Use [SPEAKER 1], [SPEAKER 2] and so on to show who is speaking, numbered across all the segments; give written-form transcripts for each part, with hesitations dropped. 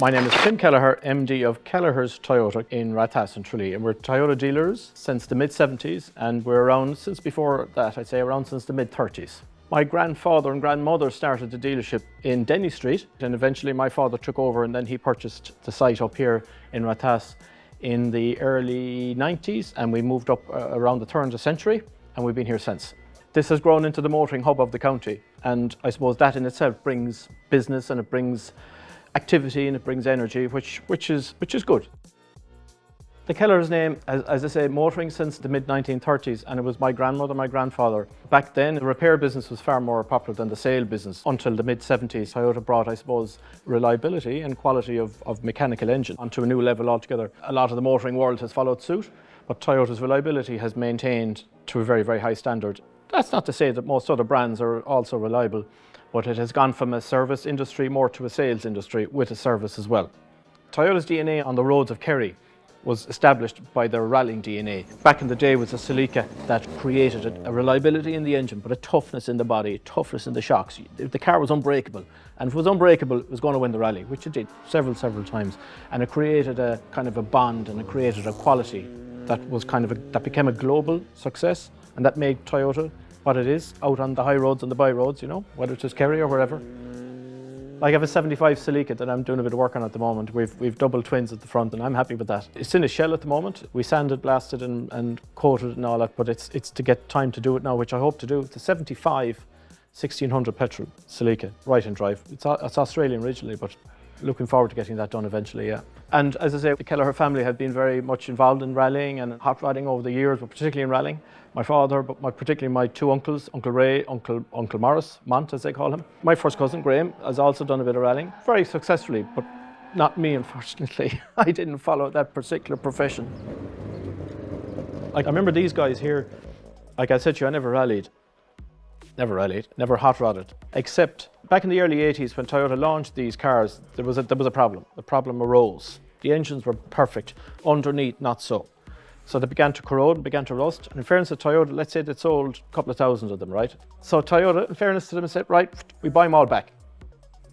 [SPEAKER 1] My name is Tim Kelliher, MD of Kellihers Toyota in Rathas and Tralee, and we're Toyota dealers since the mid-70s, and we're around since before that, I'd say around since the mid-30s. My grandfather and grandmother started the dealership in Denny Street, and eventually my father took over and then he purchased the site up here in Rathas in the early 90s, and we moved up around the turn of the century, and we've been here since. This has grown into the motoring hub of the county, and I suppose that in itself brings business and it brings activity and it brings energy, which is good. The Kellihers name, as I say, motoring since the mid-1930s, and it was my grandmother, my grandfather. Back then, the repair business was far more popular than the sale business until the mid-70s. Toyota brought, I suppose, reliability and quality of mechanical engine onto a new level altogether. A lot of the motoring world has followed suit, but Toyota's reliability has maintained to a very, very high standard. That's not to say that most other brands are also reliable, but it has gone from a service industry more to a sales industry with a service as well. Toyota's DNA on the roads of Kerry was established by their rallying DNA. Back in the day, it was a silica that created a reliability in the engine, but a toughness in the body, toughness in the shocks. The car was unbreakable, and if it was unbreakable, it was going to win the rally, which it did several times. And it created a kind of a bond, and it created a quality that was that became a global success, and that made Toyota what it is out on the high roads and the by roads, you know, whether it's Kerry or wherever. I have a 75 Celica that I'm doing a bit of work on at the moment. We've double twins at the front, and I'm happy with that. It's in a shell at the moment. We sanded, blasted and coated it and all that, but it's to get time to do it now, which I hope to do. It's a 75 1600 petrol Celica, right and drive. It's Australian originally, but looking forward to getting that done eventually, yeah. And as I say, the Kelliher family have been very much involved in rallying and hot rodding over the years, but particularly in rallying. My father, but particularly my two uncles, Uncle Ray, Uncle Morris, Mont as they call him. My first cousin, Graham, has also done a bit of rallying, very successfully, but not me, unfortunately. I didn't follow that particular profession. Like, I remember these guys here, like I said to you, I never rallied, never hot rodded, except back in the early 80s when Toyota launched these cars, there was a problem. The problem arose. The engines were perfect, underneath not so. So they began to corrode and began to rust. And in fairness to Toyota, let's say they sold a couple of thousand of them, right? So Toyota, in fairness to them, said, right, we buy them all back.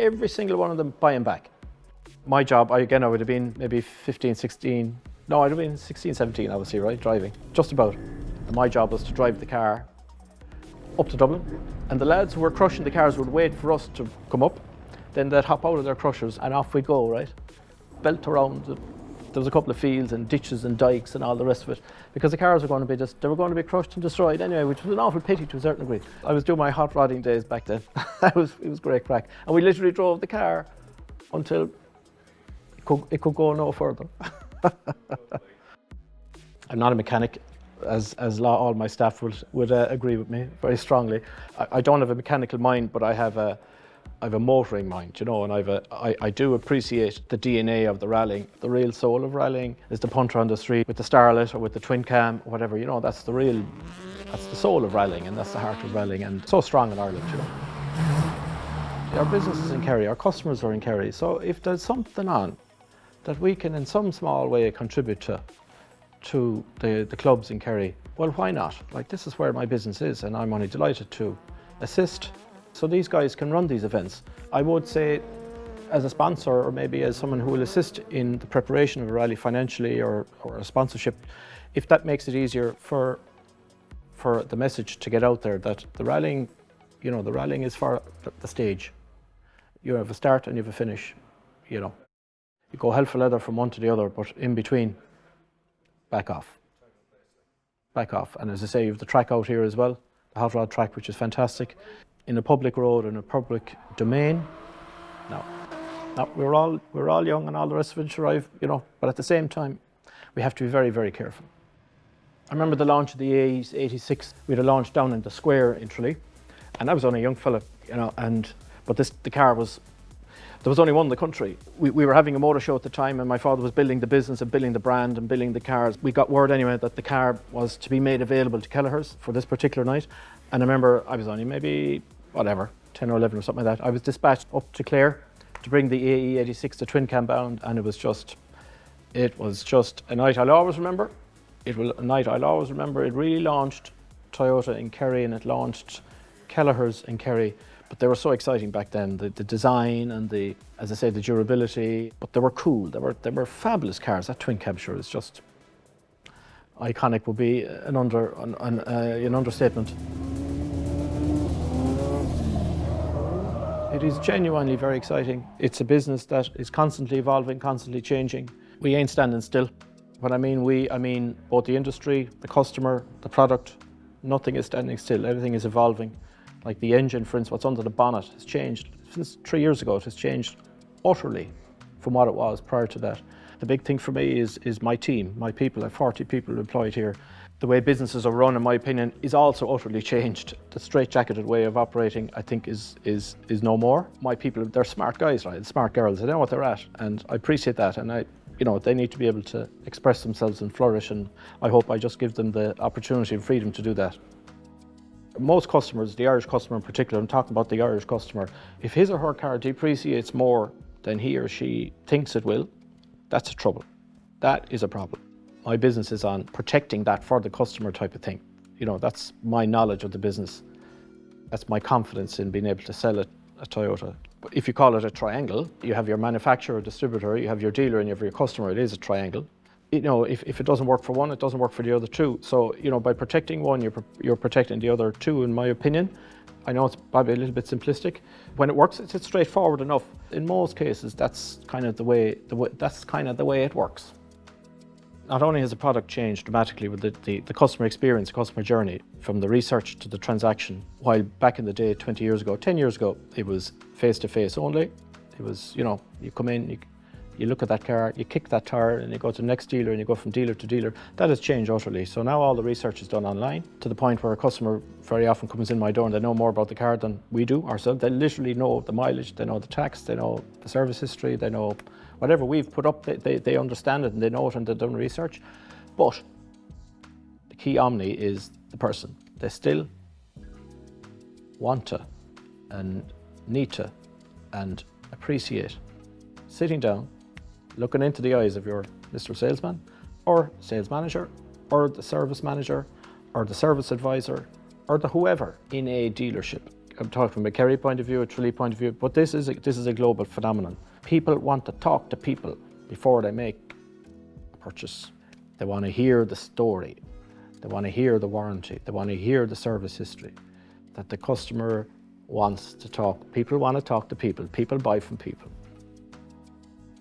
[SPEAKER 1] Every single one of them, buy them back. My job, I would have been maybe 15, 16, no, I'd have been 16, 17, obviously, right, driving, just about. And my job was to drive the car up to Dublin. And the lads who were crushing the cars would wait for us to come up. Then they'd hop out of their crushers and off we'd go, right? Belt around. There was a couple of fields and ditches and dikes and all the rest of it, because the cars were going to be crushed and destroyed anyway, which was an awful pity to a certain degree. I was doing my hot rodding days back then. It was great crack. And we literally drove the car until it could go no further. I'm not a mechanic, as all my staff would agree with me very strongly. I don't have a mechanical mind, but I have a motoring mind, you know, and I do appreciate the DNA of the rallying. The real soul of rallying is the punter on the street with the Starlet or with the twin cam, or whatever, you know, that's the soul of rallying, and that's the heart of rallying, and so strong in Ireland, you know. Our business is in Kerry, our customers are in Kerry, so if there's something on that we can in some small way contribute to the clubs in Kerry, well, why not? Like, this is where my business is, and I'm only delighted to assist. So these guys can run these events. I would say, as a sponsor, or maybe as someone who will assist in the preparation of a rally financially or a sponsorship, if that makes it easier for the message to get out there that the rallying, you know, the rallying is for the stage. You have a start and you have a finish, you know. You go hell for leather from one to the other, but in between, back off. Back off. And as I say, you have the track out here as well, the hot rod track, which is fantastic. In a public road, in a public domain, no, we're all young and all the rest of it arrive, you know, but at the same time, we have to be very, very careful. I remember the launch of the AE86. We had a launch down in the square in Tralee, and I was only a young fella, you know, but the car was, there was only one in the country. We were having a motor show at the time, and my father was building the business and building the brand and building the cars. We got word anyway that the car was to be made available to Kellihers for this particular night. And I remember I was only maybe, 10 or 11 or something like that. I was dispatched up to Clare to bring the AE86 to twin cam bound, and it was just a night I'll always remember. It really launched Toyota in Kerry, and it launched Kellihers in Kerry. But they were so exciting back then, the design and the, as I say, the durability, but they were cool, they were fabulous cars. That twin cab sure is just iconic, would be an understatement. It is genuinely very exciting. It's a business that is constantly evolving, constantly changing. We ain't standing still. When I mean we, I mean both the industry, the customer, the product. Nothing is standing still, everything is evolving. Like the engine, for instance, what's under the bonnet has changed. Since 3 years ago, it has changed utterly from what it was prior to that. The big thing for me is my team, my people. I have 40 people employed here. The way businesses are run, in my opinion, is also utterly changed. The straight-jacketed way of operating, I think, is no more. My people, they're smart guys, right? Smart girls. They know what they're at, and I appreciate that. And they need to be able to express themselves and flourish. And I hope I just give them the opportunity and freedom to do that. Most customers, the Irish customer in particular, I'm talking about the Irish customer, if his or her car depreciates more than he or she thinks it will, that's a trouble. That is a problem. My business is on protecting that for the customer type of thing. That's my knowledge of the business. That's my confidence in being able to sell a Toyota. But if you call it a triangle, you have your manufacturer, distributor, you have your dealer, and you have your customer. It is a triangle. If it doesn't work for one, it doesn't work for the other two. So, by protecting one, you're protecting the other two, in my opinion. I know it's probably a little bit simplistic. When it works, it's straightforward enough. In most cases, that's kind of the way it works. Not only has the product changed dramatically with the customer experience, the customer journey, from the research to the transaction, while back in the day, 20 years ago, 10 years ago, it was face-to-face only. It was, you come in, you look at that car, you kick that tire, and you go to the next dealer, and you go from dealer to dealer. That has changed utterly. So now all the research is done online, to the point where a customer very often comes in my door and they know more about the car than we do ourselves. They literally know the mileage, they know the tax, they know the service history, they know whatever we've put up, they understand it and they know it and they've done research. But the key omni is the person. They still want to and need to and appreciate sitting down, looking into the eyes of your Mr. Salesman or sales manager or the service manager or the service advisor or the whoever in a dealership. I'm talking from a Kerry point of view, a Tralee point of view, but this is a global phenomenon. People want to talk to people before they make a purchase. They want to hear the story. They want to hear the warranty. They want to hear the service history. That the customer wants to talk. People want to talk to people. People buy from people.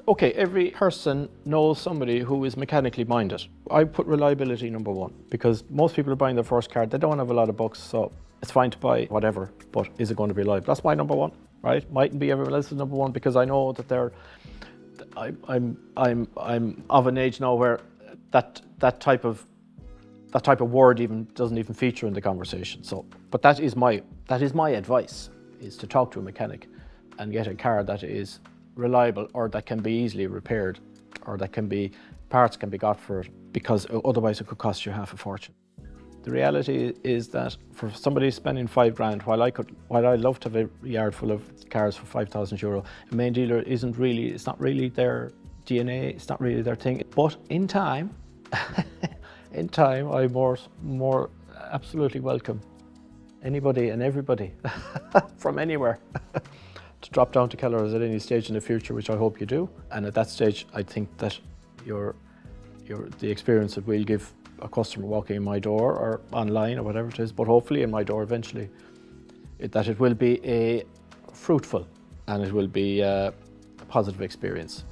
[SPEAKER 1] Okay, every person knows somebody who is mechanically minded. I put reliability number one, because most people are buying their first car. They don't have a lot of bucks, so it's fine to buy whatever, but is it going to be reliable? That's my number one, right? Mightn't be everyone else's number one, because I know that I'm of an age now where that type of word even doesn't even feature in the conversation. So, but that is my advice, is to talk to a mechanic and get a car that is reliable, or that can be easily repaired, or that parts can be got for it, because otherwise it could cost you half a fortune. The reality is that for somebody spending $5,000, while I love to have a yard full of cars for €5,000, a main dealer it's not really their DNA, it's not really their thing. But in time, I more absolutely welcome anybody and everybody from anywhere to drop down to Kellihers at any stage in the future, which I hope you do. And at that stage, I think that the experience that we'll give a customer walking in my door or online or whatever it is, but hopefully in my door eventually, that it will be a fruitful and it will be a positive experience.